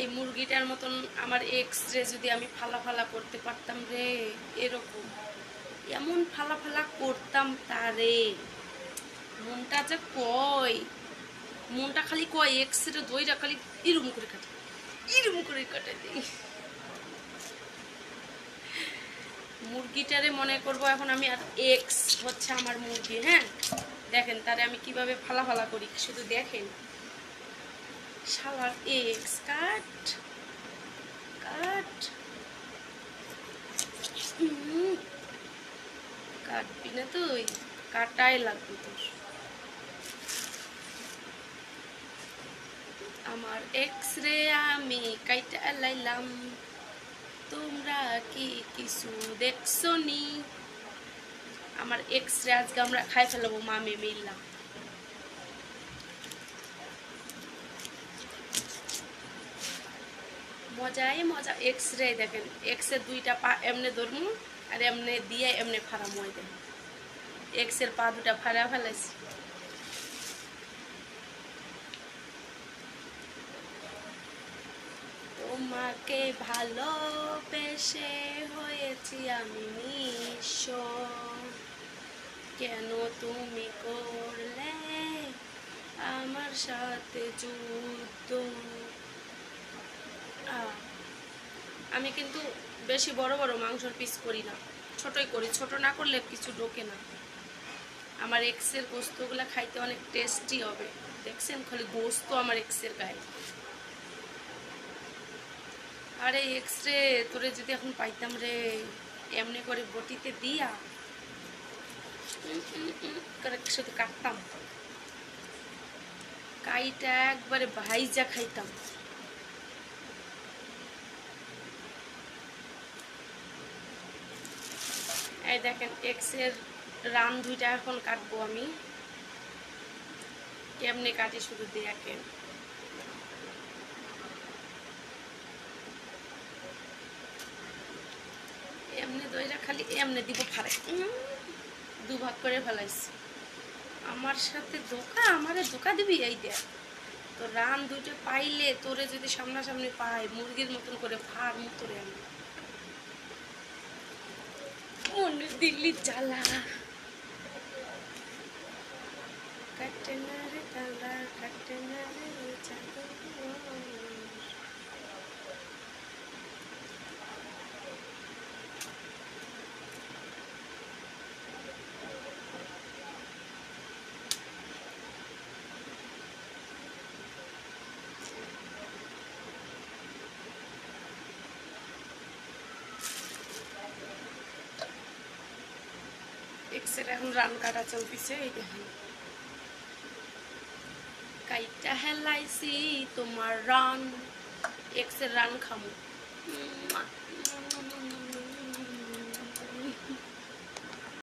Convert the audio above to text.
এই মুরগিটার মতন আমার এক্স রে যদি আমি ফালা ফালা করতে পারতাম রে, এরকম এমন ফালা ফালা করতাম তারে। মনটা যে কয়, মনটা খালি কয় এক্স রে দইটা খালি ইরুম করে কাটে, ইরুম করে কাটে দিই। মুরগিটারে মনে করবো এখন আমি, আর এক্স হচ্ছে আমার মুরগি। হ্যাঁ দেখেন তারে আমি কিভাবে ফালা ফালা করি, শুধু দেখেন। শালার এক্স কাট কাট, কাটবি না তুই, কাটাই লাগবে তোর। আমার এক্স রে আমি কাইটা লাইলাম, তোমরা কি কিছু দেখছো নি? আমার এক্স রে আজকে আমরা খাই ফেলবো মামে মিললাম। মজাই মজা। এক্স রে দেখেন, এক্স এর দুইটা পা এমনে ধরমু আর এমনে দিয়ে এমনে ফাড়া মই দেন। এক্স এর পা দুটা ফাড়া ফেলাইছি। তোমাকে ভালোবেসে হয়েছি আমি নিঃস্ব, কেন তুমি করলে আমার সাথে যুদ্ধ। আমি কিন্তু বেশি বড় বড় মাংসের পিস করি না, ছোটই করি। ছোট না করলে কিছু ঢোকে না। আমার এক্সের গোস্তগুলা খাইতে অনেক টেস্টি হবে। দেখছেন খালি গোস্ত আমার এক্সের গায়ে। আরে এক্স রে তোরে যদি এখন পাইতাম রে, এমনি করে বটিতে দিয়া করে শুধু কাটতাম, কাইটা একবারে ভাইজা খাইতাম। এই দেখেন এক্সের রান দুইটা এখন কাটবো আমি। কেমনে কাটি শুধু দেখেন। এমনি দইটা খালি এমনি দিব ফারে, দুভাগ করে ফেলাইছি। আমার সাথে ধোকা, আমারে ধোকা দিবি? এই দেখ তো রান দুইটা পাইলে তোরে যদি সামনাসামনি পাই, মুরগির মতন করে ফার মুতরে আমি মনে দিল্লি জ্বালা কাটে না রে তালা, কাটে না রে চাদর। এক্সের এখন রান কাটা চলতেছে। এই দেখেন কাইটা হেলাইছি তোমার রান, এক্সের রান খামু।